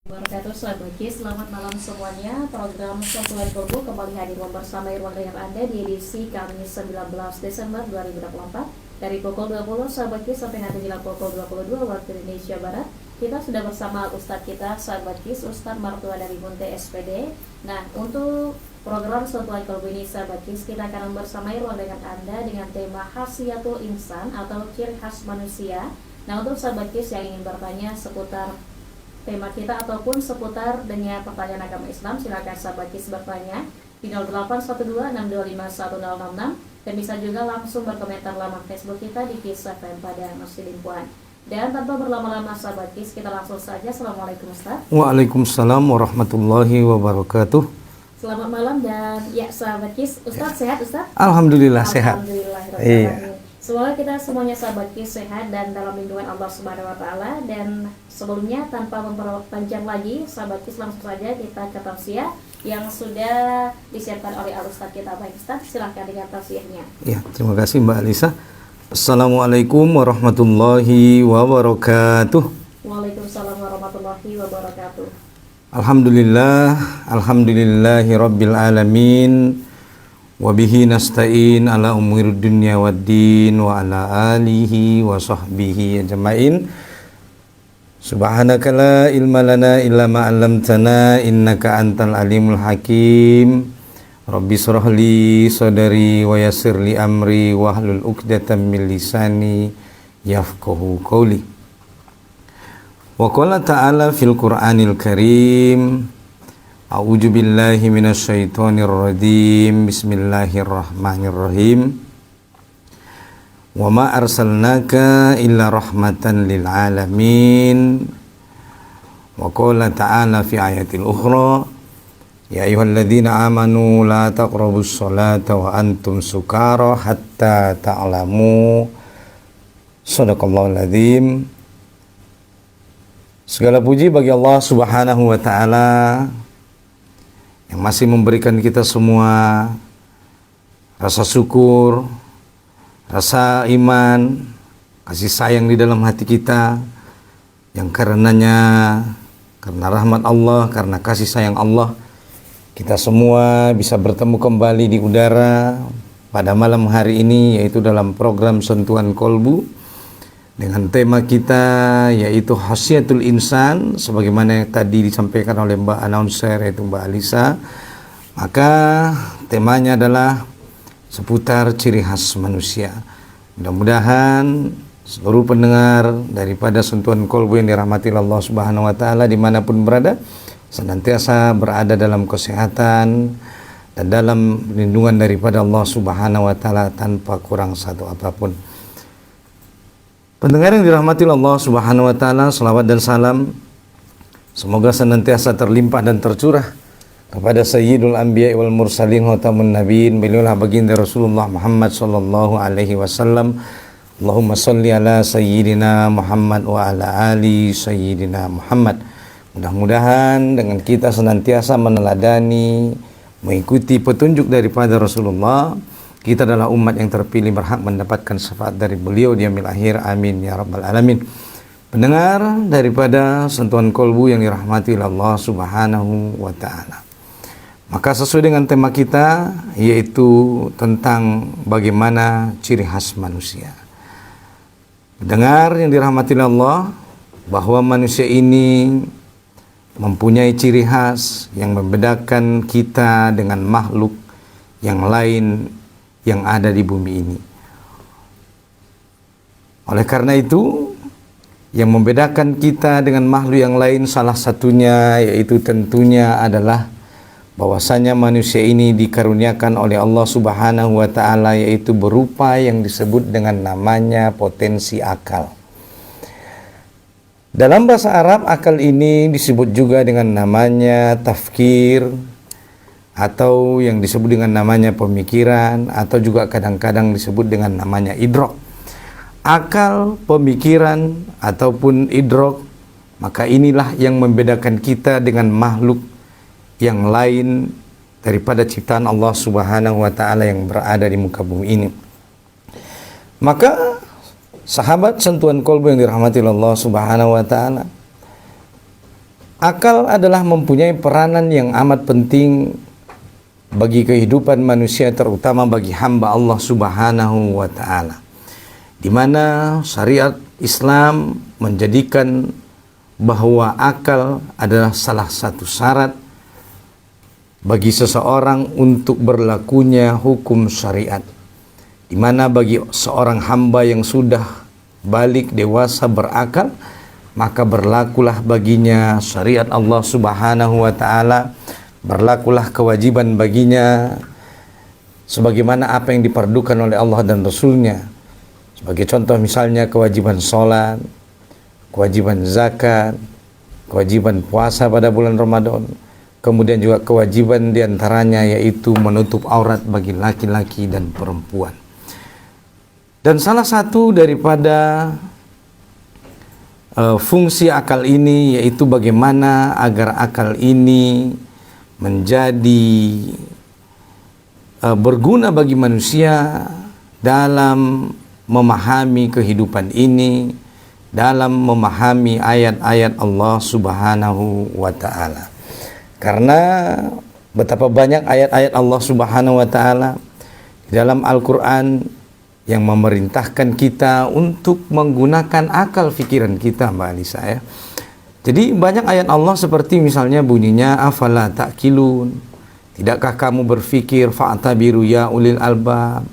Wabarakatuh sahabat Kis, selamat malam semuanya. Program Sentuhan Kolbu kembali hadir bersama ruang dengar Anda di edisi Kamis 19 Desember 2024 dari pukul 20 sahabat Kis sampai nanti jelang pukul 22 waktu Indonesia Barat. Kita sudah bersama Ustadz kita sahabat Kis, Ustadz Martua dari Munte SPD. Nah, untuk program Sentuhan Kolbu ini sahabat Kis, kita akan bersama ruang dengar Anda dengan tema Khasiatul Insan atau ciri khas manusia. Nah, untuk sahabat Kis yang ingin bertanya seputar tema kita ataupun seputar dengan pertanyaan agama Islam, silakan sahabat Kis bertanya di 0812625166 dan bisa juga langsung berkomentar laman Facebook kita di Kis FM pada Masjid Puan. Dan tanpa berlama-lama sahabat Kis, kita langsung saja. Assalamualaikum Ustaz. Waalaikumsalam warahmatullahi wabarakatuh. Selamat malam dan ya sahabat Kis, Ustaz sehat Ustaz? Alhamdulillah sehat. Alhamdulillah. Semoga kita semuanya sahabat Kis sehat dan dalam lindungan Allah Subhanahu wa taala. Dan sebelumnya tanpa memperpanjang lagi sahabat Kis, langsung saja kita ke tausiah yang sudah disiapkan oleh Al-Ustaz kita. Baik Ustaz, silahkan dengan tausiahnya. Ya, terima kasih Mbak Alisa. Assalamualaikum warahmatullahi wabarakatuh. Waalaikumsalam warahmatullahi wabarakatuh. Alhamdulillahi rabbil alamin. Wabihi nasta'in ala umur dunya waddin wa ala alihi wa sahbihi ajma'in. Subhanaka la ilma lana illa ma 'allamtana innaka antal alimul hakim. Rabbi shrah li sadri wa yassir li amri wahlul 'uqdatam min lisani yafqahu qawli. Wa qala ta'ala fil Qur'anil Karim, A'udzu billahi minasyaitonir rajim. Bismillahirrahmanirrahim. Wa ma arsalnaka illa rahmatan lil alamin. Wa qala ta'ala fi ayatil ukhra, ya ayyuhalladzina amanu la taqrabus sholata wa antum sukara hatta ta'lamu. Shadaqallahul adzim. Segala puji bagi Allah Subhanahu wa taala yang masih memberikan kita semua rasa syukur, rasa iman, kasih sayang di dalam hati kita, yang karenanya, karena rahmat Allah, karena kasih sayang Allah, kita semua bisa bertemu kembali di udara pada malam hari ini, yaitu dalam program Sentuhan Kolbu dengan tema kita yaitu Khasiatul Insan, sebagaimana yang tadi disampaikan oleh Mbak Announcer yaitu Mbak Alisa. Maka temanya adalah seputar ciri khas manusia. Mudah-mudahan seluruh pendengar daripada Sentuhan Kolbu yang dirahmati Allah Subhanahu wa taala dimanapun berada, senantiasa berada dalam kesehatan dan dalam lindungan daripada Allah Subhanahu wa taala tanpa kurang satu apapun. Pendengar yang dirahmati Allah Subhanahu wa taala, selawat dan salam semoga senantiasa terlimpah dan tercurah kepada Sayyidul Anbiya wal Mursalin khatamun nabiyyin, beliaulah baginda Rasulullah Muhammad sallallahu alaihi wasallam. Allahumma shalli ala sayyidina Muhammad wa ala ali sayyidina Muhammad. Mudah-mudahan dengan kita senantiasa meneladani, mengikuti petunjuk daripada Rasulullah, kita adalah umat yang terpilih berhak mendapatkan syafaat dari beliau di yaumil akhir. Amin ya rabbal alamin. Pendengar daripada Sentuhan Kolbu yang dirahmati Allah Subhanahu wa taala. Maka sesuai dengan tema kita, yaitu tentang bagaimana ciri khas manusia. Pendengar yang dirahmati Allah, bahwa manusia ini mempunyai ciri khas yang membedakan kita dengan makhluk yang lain yang ada di bumi ini. Oleh karena itu, yang membedakan kita dengan makhluk yang lain salah satunya yaitu tentunya adalah bahwasanya manusia ini dikaruniakan oleh Allah Subhanahu wa taala, yaitu berupa yang disebut dengan namanya potensi akal. Dalam bahasa Arab, akal ini disebut juga dengan namanya tafkir, atau yang disebut dengan namanya pemikiran, atau juga kadang-kadang disebut dengan namanya idrok. Akal, pemikiran, ataupun idrok, maka inilah yang membedakan kita dengan makhluk yang lain daripada ciptaan Allah Subhanahu wa taala yang berada di muka bumi ini. Maka sahabat Sentuhan Kolbu yang dirahmati Allah Subhanahu wa taala, akal adalah mempunyai peranan yang amat penting bagi kehidupan manusia, terutama bagi hamba Allah Subhanahu wa Ta'ala, di mana syariat Islam menjadikan bahwa akal adalah salah satu syarat bagi seseorang untuk berlakunya hukum syariat, di mana bagi seorang hamba yang sudah balik dewasa berakal, maka berlakulah baginya syariat Allah Subhanahu wa Ta'ala, berlakulah kewajiban baginya sebagaimana apa yang diperdukan oleh Allah dan Rasulnya. Sebagai contoh misalnya kewajiban sholat, kewajiban zakat, kewajiban puasa pada bulan Ramadan, kemudian juga kewajiban diantaranya yaitu menutup aurat bagi laki-laki dan perempuan. Dan salah satu daripada fungsi akal ini yaitu bagaimana agar akal ini menjadi berguna bagi manusia dalam memahami kehidupan ini, dalam memahami ayat-ayat Allah Subhanahu wa Ta'ala. Karena betapa banyak ayat-ayat Allah Subhanahu wa Ta'ala di dalam Al-Quran yang memerintahkan kita untuk menggunakan akal pikiran kita, Mbak Alisa ya. Jadi banyak ayat Allah seperti misalnya bunyinya afala ta'qilun, tidakkah kamu berfikir, fa'tabiru ya ulil albab,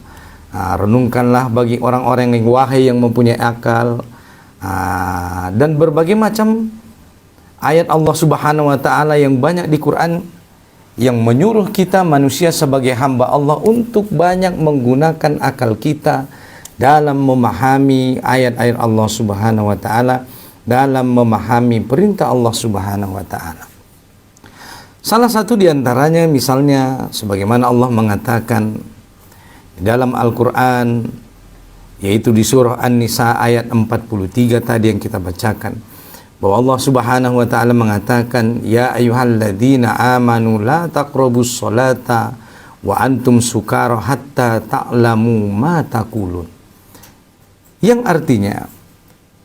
renungkanlah bagi orang-orang yang wahai yang mempunyai akal, dan berbagai macam ayat Allah Subhanahu wa Ta'ala yang banyak di Quran yang menyuruh kita manusia sebagai hamba Allah untuk banyak menggunakan akal kita dalam memahami ayat-ayat Allah Subhanahu wa Ta'ala, dalam memahami perintah Allah Subhanahu wa Ta'ala. Salah satu diantaranya misalnya sebagaimana Allah mengatakan dalam Al-Quran, yaitu di surah An-Nisa ayat 43 tadi yang kita bacakan, bahwa Allah Subhanahu wa Ta'ala mengatakan, ya ayyuhalladzina amanu la taqrabus sholata wa antum sukara hatta ta'lamu ma taqulun. Yang artinya,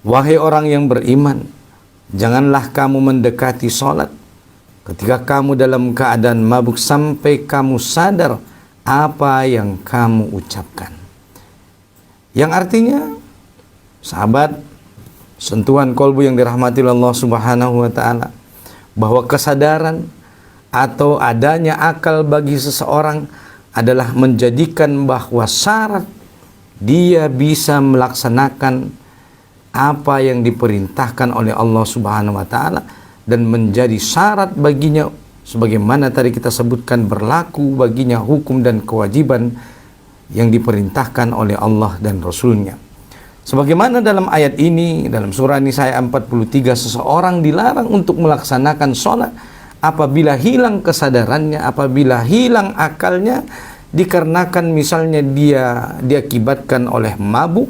wahai orang yang beriman, janganlah kamu mendekati sholat ketika kamu dalam keadaan mabuk sampai kamu sadar apa yang kamu ucapkan. Yang artinya, sahabat, sentuhan kolbu yang dirahmati Allah Subhanahu wa Ta'ala, bahwa kesadaran atau adanya akal bagi seseorang adalah menjadikan bahwa syarat dia bisa melaksanakan apa yang diperintahkan oleh Allah Subhanahu wa Ta'ala, dan menjadi syarat baginya sebagaimana tadi kita sebutkan berlaku baginya hukum dan kewajiban yang diperintahkan oleh Allah dan Rasulnya. Sebagaimana dalam ayat ini, dalam surah An-Nisa ayat 43, seseorang dilarang untuk melaksanakan sholat apabila hilang kesadarannya, apabila hilang akalnya, dikarenakan misalnya dia diakibatkan oleh mabuk,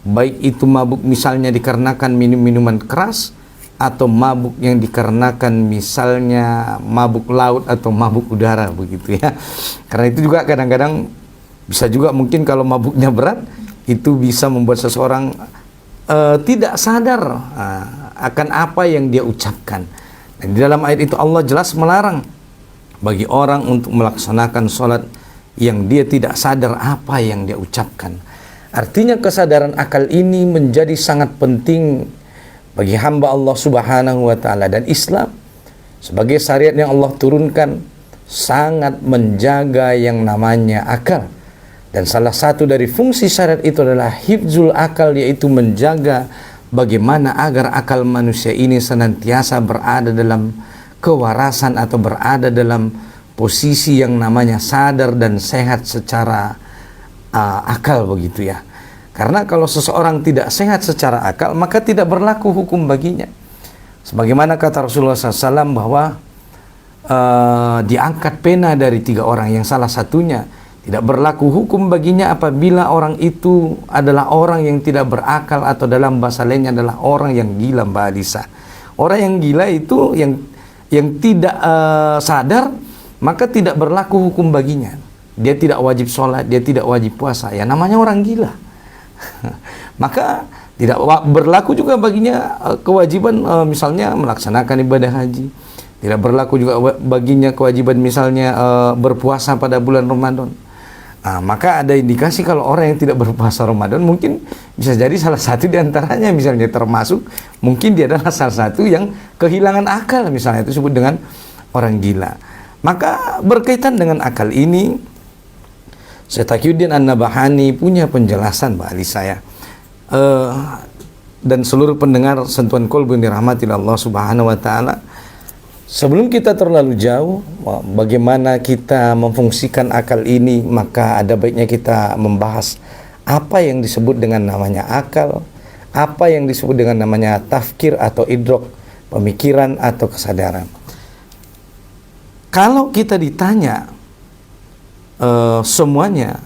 baik itu mabuk misalnya dikarenakan minum-minuman keras, atau mabuk yang dikarenakan misalnya mabuk laut atau mabuk udara begitu ya. Karena itu juga kadang-kadang bisa juga mungkin kalau mabuknya berat, itu bisa membuat seseorang tidak sadar akan apa yang dia ucapkan. Dan di dalam ayat itu Allah jelas melarang bagi orang untuk melaksanakan sholat yang dia tidak sadar apa yang dia ucapkan. Artinya kesadaran akal ini menjadi sangat penting bagi hamba Allah Subhanahu wa Ta'ala, dan Islam sebagai syariat yang Allah turunkan sangat menjaga yang namanya akal. Dan salah satu dari fungsi syariat itu adalah hifzul akal, yaitu menjaga bagaimana agar akal manusia ini senantiasa berada dalam kewarasan atau berada dalam posisi yang namanya sadar dan sehat secara akal begitu ya. Karena kalau seseorang tidak sehat secara akal, maka tidak berlaku hukum baginya. Sebagaimana kata Rasulullah SAW bahwa diangkat pena dari 3 orang, yang salah satunya tidak berlaku hukum baginya apabila orang itu adalah orang yang tidak berakal, atau dalam bahasa lainnya adalah orang yang gila, Mbak Alisa. Orang yang gila itu yang tidak sadar, maka tidak berlaku hukum baginya. Dia tidak wajib sholat, dia tidak wajib puasa. Ya namanya orang gila. Maka Tidak berlaku juga baginya kewajiban misalnya melaksanakan ibadah haji. Tidak berlaku juga baginya kewajiban misalnya berpuasa pada bulan Ramadan. Maka ada indikasi kalau orang yang tidak berpuasa Ramadan mungkin bisa jadi salah satu di antaranya misalnya termasuk mungkin dia adalah salah satu yang kehilangan akal, misalnya itu disebut dengan orang gila. Maka berkaitan dengan akal ini Syekh Taqiyuddin An-Nabahani punya penjelasan Mbak Alisa ya. Dan seluruh pendengar Sentuhan Kolbu yang dirahmati Allah Subhanahu wa taala. Sebelum kita terlalu jauh bagaimana kita memfungsikan akal ini, maka ada baiknya kita membahas apa yang disebut dengan namanya akal, apa yang disebut dengan namanya tafkir atau idrok, pemikiran atau kesadaran. Kalau kita ditanya semuanya,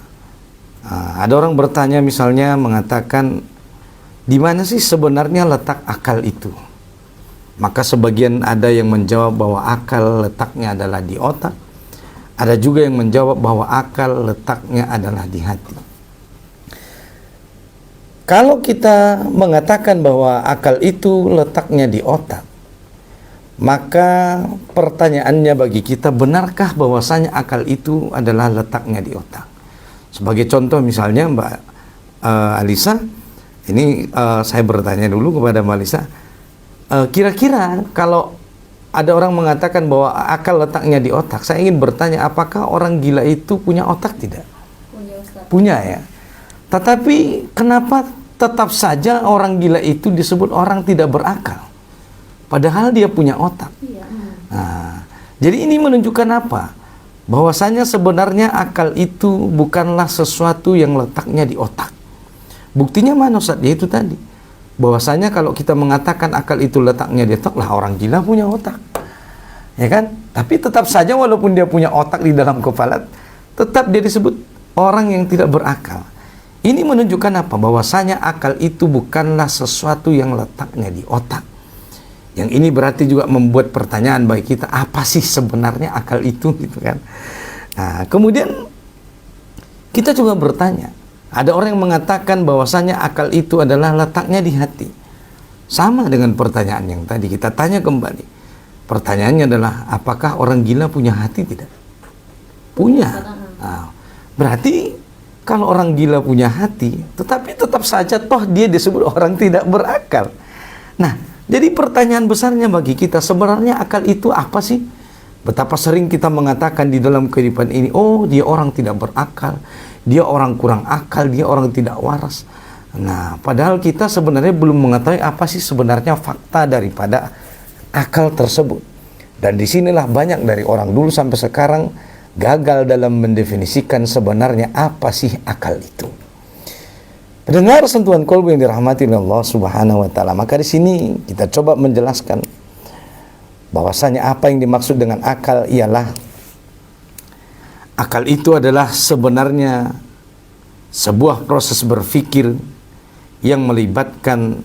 ada orang bertanya misalnya mengatakan di mana sih sebenarnya letak akal itu? Maka sebagian ada yang menjawab bahwa akal letaknya adalah di otak. Ada juga yang menjawab bahwa akal letaknya adalah di hati. Kalau kita mengatakan bahwa akal itu letaknya di otak, maka pertanyaannya bagi kita, benarkah bahwasanya akal itu adalah letaknya di otak? Sebagai contoh misalnya Mbak Alisa, ini saya bertanya dulu kepada Mbak Alisa, kira-kira kalau ada orang mengatakan bahwa akal letaknya di otak, saya ingin bertanya, apakah orang gila itu punya otak tidak? Punya, Ustaz. Punya ya. Tetapi kenapa tetap saja orang gila itu disebut orang tidak berakal? Padahal dia punya otak. Iya. Nah, jadi ini menunjukkan apa? Bahwasanya sebenarnya akal itu bukanlah sesuatu yang letaknya di otak. Buktinya mana Ustaz? Ya itu tadi. Bahwasanya kalau kita mengatakan akal itu letaknya di otak, lah orang gila punya otak. Ya kan? Tapi tetap saja walaupun dia punya otak di dalam kepala, tetap dia disebut orang yang tidak berakal. Ini menunjukkan apa? Bahwasanya akal itu bukanlah sesuatu yang letaknya di otak. Yang ini berarti juga membuat pertanyaan bagi kita, apa sih sebenarnya akal itu, gitu kan? Nah, kemudian kita juga bertanya, ada orang yang mengatakan bahwasanya akal itu adalah letaknya di hati. Sama dengan pertanyaan yang tadi, kita tanya kembali. Pertanyaannya adalah, apakah orang gila punya hati tidak? Punya. Nah, berarti kalau orang gila punya hati, tetapi tetap saja toh dia disebut orang tidak berakal. Nah, jadi pertanyaan besarnya bagi kita, sebenarnya akal itu apa sih? Betapa sering kita mengatakan di dalam kehidupan ini, oh dia orang tidak berakal, dia orang kurang akal, dia orang tidak waras. Nah, padahal kita sebenarnya belum mengetahui apa sih sebenarnya fakta daripada akal tersebut. Dan disinilah banyak dari orang dulu sampai sekarang gagal dalam mendefinisikan sebenarnya apa sih akal itu. Pendengar Sentuhan Kolbu yang dirahmati Allah Subhanahu wa taala, maka di sini kita coba menjelaskan bahwasanya apa yang dimaksud dengan akal ialah akal itu adalah sebenarnya sebuah proses berpikir yang melibatkan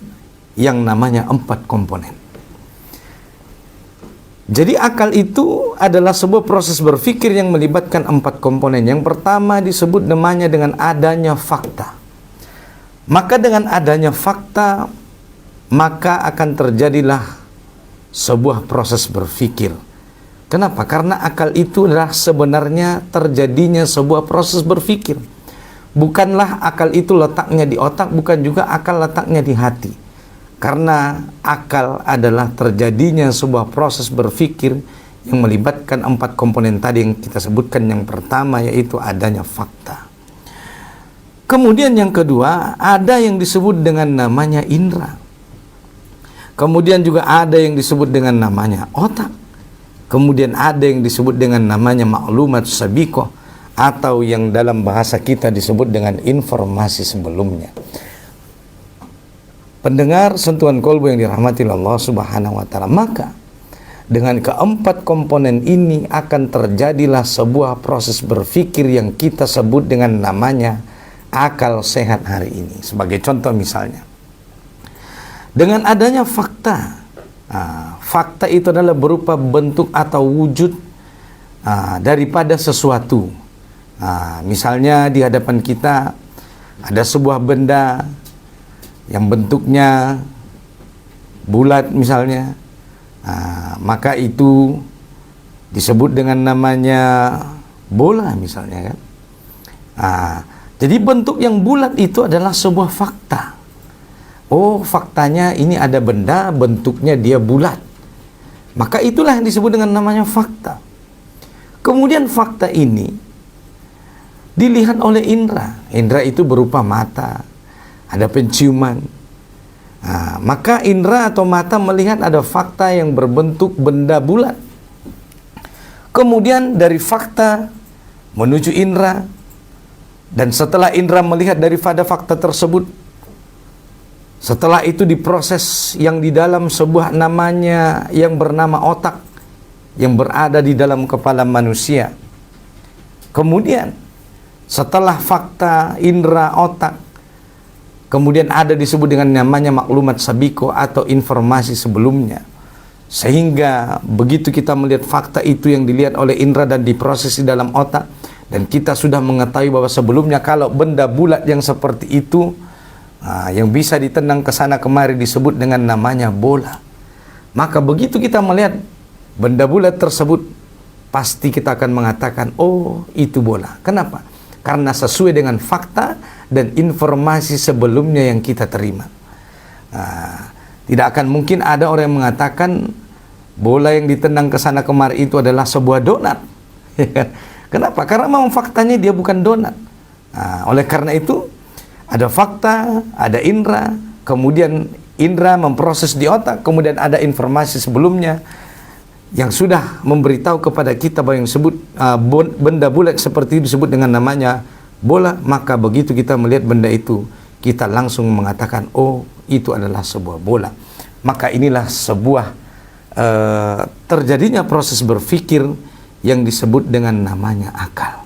yang namanya 4 komponen. Jadi akal itu adalah sebuah proses berpikir yang melibatkan 4 komponen. Yang pertama disebut namanya dengan adanya fakta. Maka dengan adanya fakta, maka akan terjadilah sebuah proses berpikir. Kenapa? Karena akal itu adalah sebenarnya terjadinya sebuah proses berpikir. Bukanlah akal itu letaknya di otak, bukan juga akal letaknya di hati. Karena akal adalah terjadinya sebuah proses berpikir yang melibatkan 4 komponen tadi yang kita sebutkan. Yang pertama yaitu adanya fakta. Kemudian yang kedua, ada yang disebut dengan namanya indera. Kemudian juga ada yang disebut dengan namanya otak. Kemudian ada yang disebut dengan namanya maklumat sabiqah, atau yang dalam bahasa kita disebut dengan informasi sebelumnya. Pendengar Sentuhan Kolbu yang dirahmati Allah Subhanahu wa taala, maka dengan keempat komponen ini akan terjadilah sebuah proses berpikir yang kita sebut dengan namanya akal sehat hari ini. Sebagai contoh misalnya, dengan adanya fakta, fakta itu adalah berupa bentuk atau wujud daripada sesuatu. Misalnya di hadapan kita ada sebuah benda yang bentuknya bulat misalnya, maka itu disebut dengan namanya bola misalnya kan. Jadi bentuk yang bulat itu adalah sebuah fakta. Oh, faktanya ini ada benda bentuknya dia bulat, maka itulah yang disebut dengan namanya fakta. Kemudian fakta ini dilihat oleh indera. Indera itu berupa mata, ada penciuman. Maka indera atau mata melihat ada fakta yang berbentuk benda bulat. Kemudian dari fakta menuju indera, dan setelah indera melihat daripada fakta tersebut, setelah itu diproses yang di dalam sebuah namanya yang bernama otak yang berada di dalam kepala manusia. Kemudian setelah fakta, indera, otak, kemudian ada disebut dengan namanya maklumat sabiko atau informasi sebelumnya. Sehingga begitu kita melihat fakta itu yang dilihat oleh indera dan diproses di dalam otak, dan kita sudah mengetahui bahwa sebelumnya kalau benda bulat yang seperti itu yang bisa ditendang ke sana kemari disebut dengan namanya bola. Maka begitu kita melihat benda bulat tersebut, pasti kita akan mengatakan, oh itu bola. Kenapa? Karena sesuai dengan fakta dan informasi sebelumnya yang kita terima. Tidak akan mungkin ada orang yang mengatakan bola yang ditendang ke sana kemari itu adalah sebuah donat. Kenapa? Karena memang faktanya dia bukan donat. Oleh karena itu ada fakta, ada indera, kemudian indera memproses di otak, kemudian ada informasi sebelumnya yang sudah memberitahu kepada kita bahwa yang disebut benda bulat seperti itu disebut dengan namanya bola. Maka begitu kita melihat benda itu, kita langsung mengatakan, oh itu adalah sebuah bola. Maka inilah sebuah terjadinya proses berpikir yang disebut dengan namanya akal.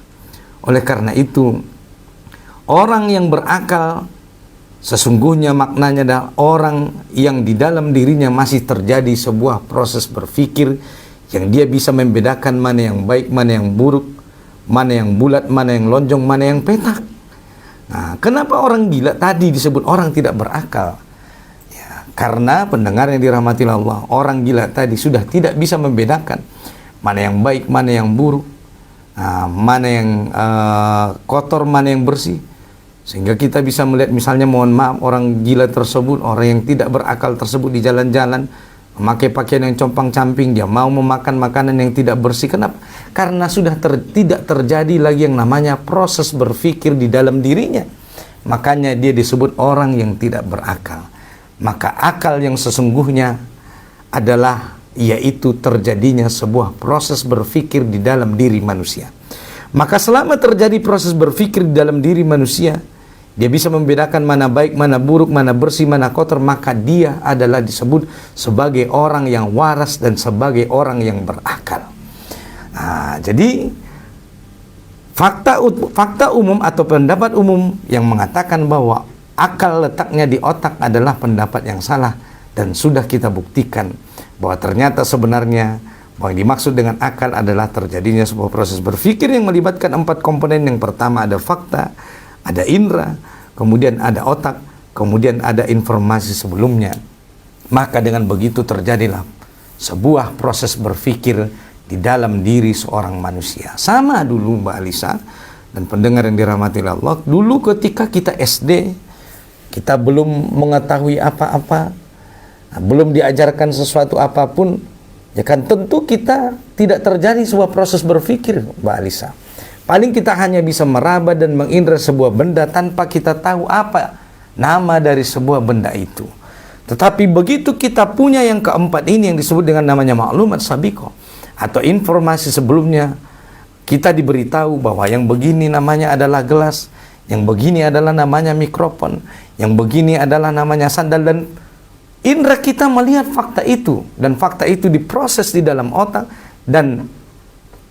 Oleh karena itu, orang yang berakal sesungguhnya maknanya adalah orang yang di dalam dirinya masih terjadi sebuah proses berpikir yang dia bisa membedakan mana yang baik, mana yang buruk, mana yang bulat, mana yang lonjong, mana yang petak. Kenapa orang gila tadi disebut orang tidak berakal? Ya, karena pendengar yang dirahmati Allah, orang gila tadi sudah tidak bisa membedakan mana yang baik, mana yang buruk, mana yang kotor, mana yang bersih. Sehingga kita bisa melihat misalnya, mohon maaf, orang gila tersebut, orang yang tidak berakal tersebut di jalan-jalan memakai pakaian yang compang-camping, dia mau memakan makanan yang tidak bersih. Kenapa? Karena sudah tidak terjadi lagi yang namanya proses berpikir di dalam dirinya. Makanya dia disebut orang yang tidak berakal. Maka akal yang sesungguhnya adalah yaitu terjadinya sebuah proses berpikir di dalam diri manusia. Maka selama terjadi proses berpikir di dalam diri manusia, dia bisa membedakan mana baik, mana buruk, mana bersih, mana kotor, maka dia adalah disebut sebagai orang yang waras dan sebagai orang yang berakal. Jadi fakta umum atau pendapat umum yang mengatakan bahwa akal letaknya di otak adalah pendapat yang salah, dan sudah kita buktikan bahwa ternyata sebenarnya bahwa yang dimaksud dengan akal adalah terjadinya sebuah proses berpikir yang melibatkan 4 komponen. Yang pertama ada fakta, ada indera, kemudian ada otak, kemudian ada informasi sebelumnya. Maka dengan begitu terjadilah sebuah proses berpikir di dalam diri seorang manusia. Sama dulu Mbak Alisa dan pendengar yang dirahmati Allah, dulu ketika kita SD, kita belum mengetahui apa-apa, belum diajarkan sesuatu apapun, ya kan tentu kita tidak terjadi sebuah proses berpikir Mbak Alisa. Paling kita hanya bisa meraba dan mengindra sebuah benda tanpa kita tahu apa nama dari sebuah benda itu. Tetapi begitu kita punya yang keempat ini yang disebut dengan namanya maklumat sabiko atau informasi sebelumnya, kita diberitahu bahwa yang begini namanya adalah gelas, yang begini adalah namanya mikrofon, yang begini adalah namanya sandal, dan indera kita melihat fakta itu, dan fakta itu diproses di dalam otak, dan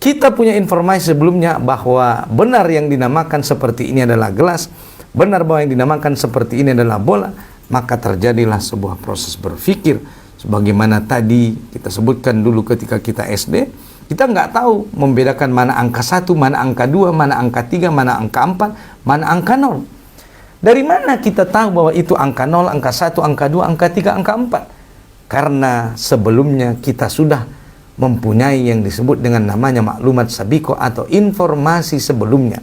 kita punya informasi sebelumnya bahwa benar yang dinamakan seperti ini adalah gelas, benar bahwa yang dinamakan seperti ini adalah bola. Maka terjadilah sebuah proses berpikir sebagaimana tadi kita sebutkan dulu ketika kita SD. Kita nggak tahu membedakan mana angka 1, mana angka 2, mana angka 3, mana angka 4, mana angka 0. Dari mana kita tahu bahwa itu angka 0, angka 1, angka 2, angka 3, angka 4? Karena sebelumnya kita sudah mempunyai yang disebut dengan namanya maklumat sabiko atau informasi sebelumnya.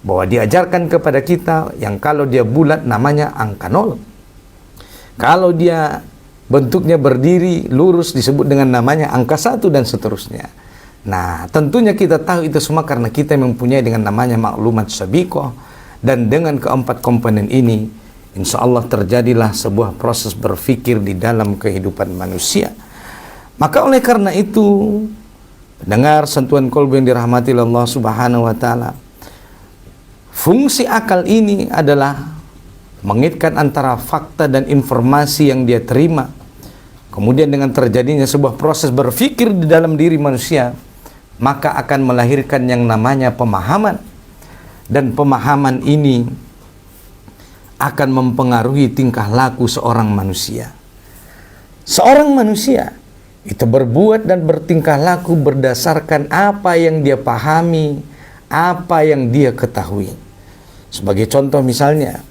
Bahwa diajarkan kepada kita yang kalau dia bulat namanya angka 0. Kalau dia bentuknya berdiri, lurus disebut dengan namanya angka 1 dan seterusnya. Nah, tentunya kita tahu itu semua karena kita mempunyai dengan namanya maklumat sabiko. Dan dengan keempat komponen ini, insya Allah terjadilah sebuah proses berpikir di dalam kehidupan manusia. Maka oleh karena itu, pendengar sentuhan kolbu yang dirahmati Allah Subhanahu wa Ta'ala, fungsi akal ini adalah mengaitkan antara fakta dan informasi yang dia terima. Kemudian dengan terjadinya sebuah proses berpikir di dalam diri manusia, maka akan melahirkan yang namanya pemahaman. Dan pemahaman ini akan mempengaruhi tingkah laku seorang manusia. Seorang manusia itu berbuat dan bertingkah laku berdasarkan apa yang dia pahami, apa yang dia ketahui. Sebagai contoh misalnya,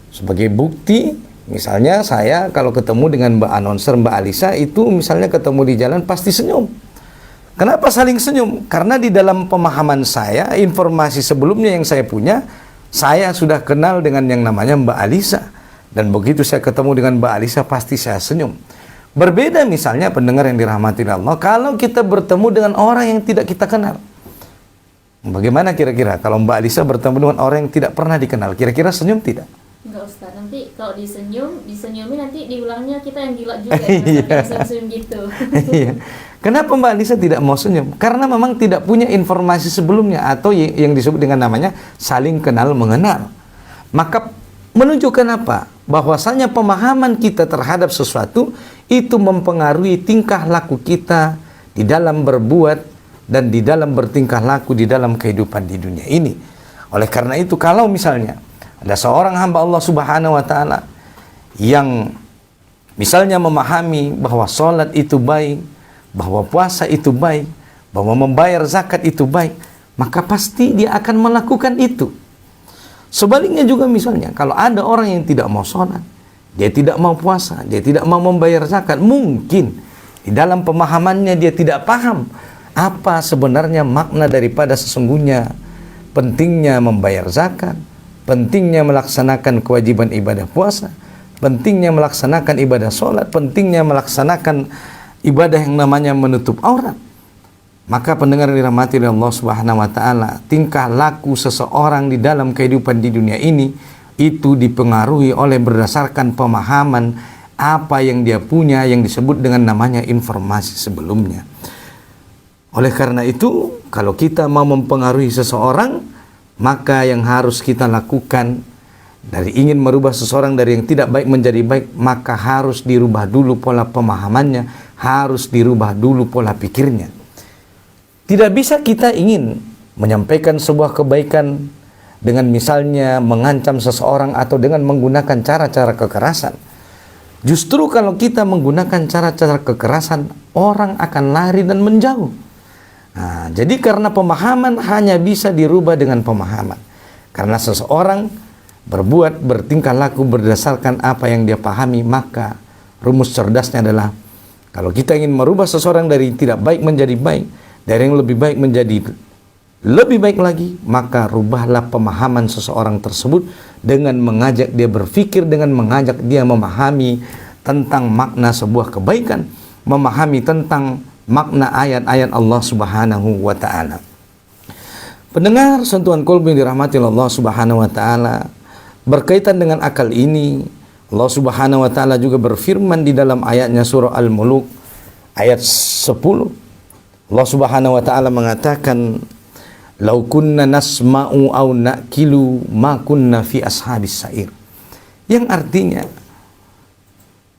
sebagai bukti, misalnya saya kalau ketemu dengan Mbak Announcer, Mbak Alisa, itu misalnya ketemu di jalan pasti senyum. Kenapa saling senyum? Karena di dalam pemahaman saya, informasi sebelumnya yang saya punya, saya sudah kenal dengan yang namanya Mbak Alisa. Dan begitu saya ketemu dengan Mbak Alisa, pasti saya senyum. Berbeda misalnya pendengar yang dirahmati Allah, kalau kita bertemu dengan orang yang tidak kita kenal. Bagaimana kira-kira kalau Mbak Alisa bertemu dengan orang yang tidak pernah dikenal? Kira-kira senyum tidak? Enggak Ustaz, nanti kalau disenyumin nanti diulangnya kita yang gila juga ya, senyum gitu. Iya. Kenapa Mbak Alisa tidak mau senyum? Karena memang tidak punya informasi sebelumnya atau yang disebut dengan namanya saling kenal mengenal. Maka menunjukkan apa? Bahwasanya pemahaman kita terhadap sesuatu itu mempengaruhi tingkah laku kita di dalam berbuat dan di dalam bertingkah laku di dalam kehidupan di dunia ini. Oleh karena itu kalau misalnya ada seorang hamba Allah Subhanahu wa Ta'ala yang misalnya memahami bahwa sholat itu baik, bahwa puasa itu baik, bahwa membayar zakat itu baik, maka pasti dia akan melakukan itu. Sebaliknya juga misalnya kalau ada orang yang tidak mau sholat, dia tidak mau puasa, dia tidak mau membayar zakat, mungkin di dalam pemahamannya dia tidak paham apa sebenarnya makna daripada sesungguhnya pentingnya membayar zakat, pentingnya melaksanakan kewajiban ibadah puasa, pentingnya melaksanakan ibadah sholat, pentingnya melaksanakan ibadah yang namanya menutup aurat. Maka pendengar yang dirahmati oleh Allah Subhanahu wa Ta'ala, tingkah laku seseorang di dalam kehidupan di dunia ini itu dipengaruhi oleh berdasarkan pemahaman apa yang dia punya yang disebut dengan namanya informasi sebelumnya. Oleh karena itu, kalau kita mau mempengaruhi seseorang, maka yang harus kita lakukan dari ingin merubah seseorang dari yang tidak baik menjadi baik, maka harus dirubah dulu pola pemahamannya, harus dirubah dulu pola pikirnya. Tidak bisa kita ingin menyampaikan sebuah kebaikan dengan misalnya mengancam seseorang atau dengan menggunakan cara-cara kekerasan. Justru kalau kita menggunakan cara-cara kekerasan, orang akan lari dan menjauh. Nah, jadi karena pemahaman hanya bisa dirubah dengan pemahaman. Karena seseorang berbuat, bertingkah laku berdasarkan apa yang dia pahami, maka rumus cerdasnya adalah kalau kita ingin merubah seseorang dari tidak baik menjadi baik, dari yang lebih baik menjadi lebih baik lagi, maka rubahlah pemahaman seseorang tersebut dengan mengajak dia berpikir, dengan mengajak dia memahami tentang makna sebuah kebaikan, memahami tentang makna ayat-ayat Allah Subhanahu wa Ta'ala. Pendengar sentuhan kolbu yang dirahmati Allah Subhanahu wa Ta'ala, berkaitan dengan akal ini, Allah Subhanahu wa Ta'ala juga berfirman di dalam ayatnya surah Al-Muluk ayat 10. Allah Subhanahu wa Ta'ala mengatakan, "Lau kunna nasma'u aw na'kilu ma kunna fi ashabis sa'ir." Yang artinya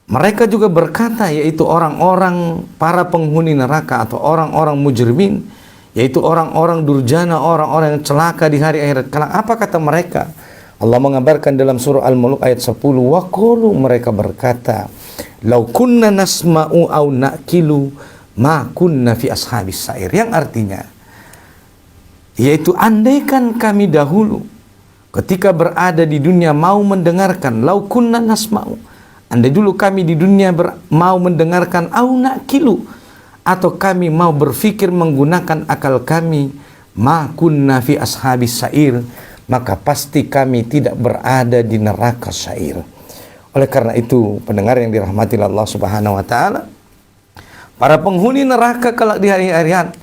mereka juga berkata, yaitu orang-orang para penghuni neraka atau orang-orang mujrimin, yaitu orang-orang durjana, orang-orang yang celaka di hari akhirat kelak. Apa kata mereka? Allah mengabarkan dalam surah Al-Muluk ayat 10, wa qalu, mereka berkata, "Lau kunna nasma'u aw na'kilu ma kunna fi ashabis sa'ir." Yang artinya yaitu andaikan kami dahulu ketika berada di dunia mau mendengarkan, lau kunna nasma'u, andai dulu kami di dunia mau mendengarkan, au naqilu, atau kami mau berfikir menggunakan akal kami, ma kunna fi ashabis sa'ir, maka pasti kami tidak berada di neraka sa'ir. Oleh karena itu, pendengar yang dirahmati Allah Subhanahu wa taala, para penghuni neraka kelak di hari akhirat,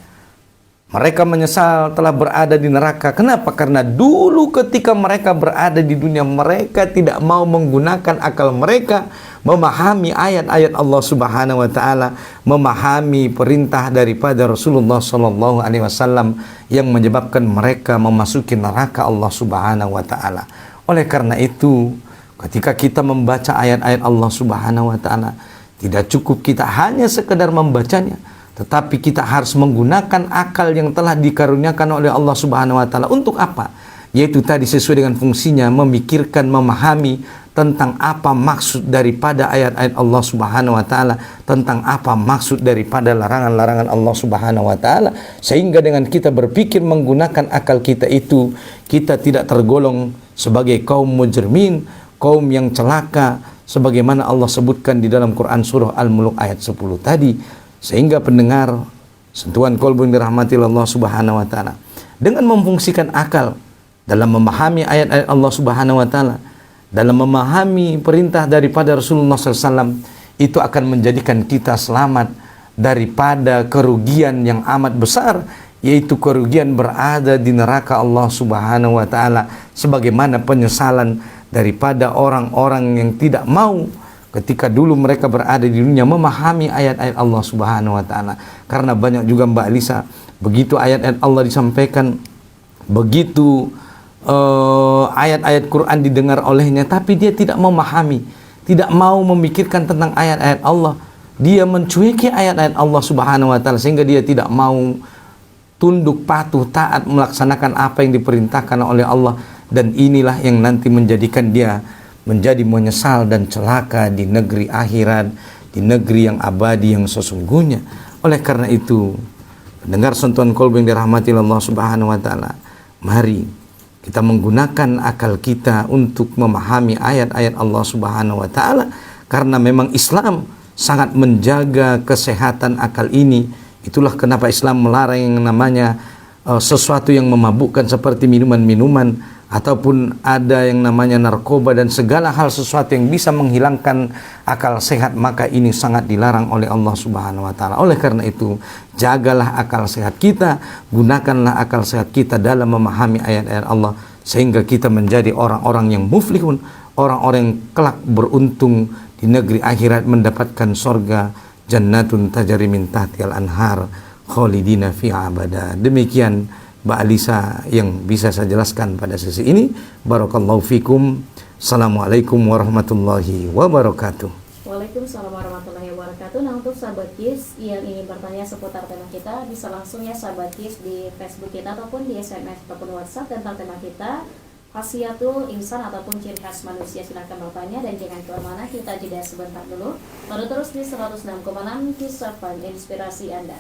mereka menyesal telah berada di neraka. Kenapa? Karena dulu ketika mereka berada di dunia, mereka tidak mau menggunakan akal mereka, memahami ayat-ayat Allah Subhanahu wa taala, memahami perintah daripada Rasulullah sallallahu alaihi wasallam yang menyebabkan mereka memasuki neraka Allah Subhanahu wa taala. Oleh karena itu, ketika kita membaca ayat-ayat Allah Subhanahu wa taala, tidak cukup kita hanya sekedar membacanya, tetapi kita harus menggunakan akal yang telah dikaruniakan oleh Allah Subhanahu wa taala. Untuk apa? Yaitu tadi sesuai dengan fungsinya, memikirkan, memahami tentang apa maksud daripada ayat-ayat Allah Subhanahu wa taala, tentang apa maksud daripada larangan-larangan Allah Subhanahu wa taala, sehingga dengan kita berpikir menggunakan akal kita itu, kita tidak tergolong sebagai kaum mujrimin, kaum yang celaka, sebagaimana Allah sebutkan di dalam Quran surah Al-Mulk ayat 10 tadi. Sehingga pendengar sentuhan kolbu yang dirahmati Allah Subhanahu wa taala, dengan memfungsikan akal dalam memahami ayat-ayat Allah Subhanahu wa taala, dalam memahami perintah daripada Rasulullah SAW, itu akan menjadikan kita selamat daripada kerugian yang amat besar, yaitu kerugian berada di neraka Allah Subhanahu wa taala, sebagaimana penyesalan daripada orang-orang yang tidak mau ketika dulu mereka berada di dunia memahami ayat-ayat Allah Subhanahu wa taala. Karena banyak juga Mbak Alisa, begitu ayat-ayat Allah disampaikan, begitu ayat-ayat Quran didengar olehnya, tapi dia tidak memahami, tidak mau memikirkan tentang ayat-ayat Allah. Dia mencueki ayat-ayat Allah Subhanahu wa taala, sehingga dia tidak mau tunduk, patuh, taat melaksanakan apa yang diperintahkan oleh Allah. Dan inilah yang nanti menjadikan dia menjadi menyesal dan celaka di negeri akhirat, di negeri yang abadi yang sesungguhnya. Oleh karena itu, pendengar sentuhan kolbu yang dirahmati Allah Subhanahu wa taala, mari kita menggunakan akal kita untuk memahami ayat-ayat Allah Subhanahu wa taala, karena memang Islam sangat menjaga kesehatan akal ini. Itulah kenapa Islam melarang yang namanya sesuatu yang memabukkan seperti minuman-minuman, ataupun ada yang namanya narkoba dan segala hal sesuatu yang bisa menghilangkan akal sehat, maka ini sangat dilarang oleh Allah Subhanahu wa taala. Oleh karena itu, jagalah akal sehat kita, gunakanlah akal sehat kita dalam memahami ayat-ayat Allah, sehingga kita menjadi orang-orang yang muflihun, orang-orang yang kelak beruntung di negeri akhirat, mendapatkan sorga, jannatun tajri min tahtihal anhar khalidina fiha abada. Demikian Mbak Alisa yang bisa saya jelaskan pada sesi ini. Barakallahu fikum. Assalamualaikum warahmatullahi wabarakatuh. Waalaikumsalam warahmatullahi wabarakatuh. Nah, untuk sahabat KIS yang ingin bertanya seputar tema kita, bisa langsung ya sahabat KIS di Facebook kita ataupun di SMS ataupun WhatsApp tentang tema kita, khasiatul insan ataupun ciri khas manusia. Silahkan bertanya dan jangan kemana-mana, kita jeda sebentar dulu. Baru terus di 106,6 KIS Inspirasi Anda.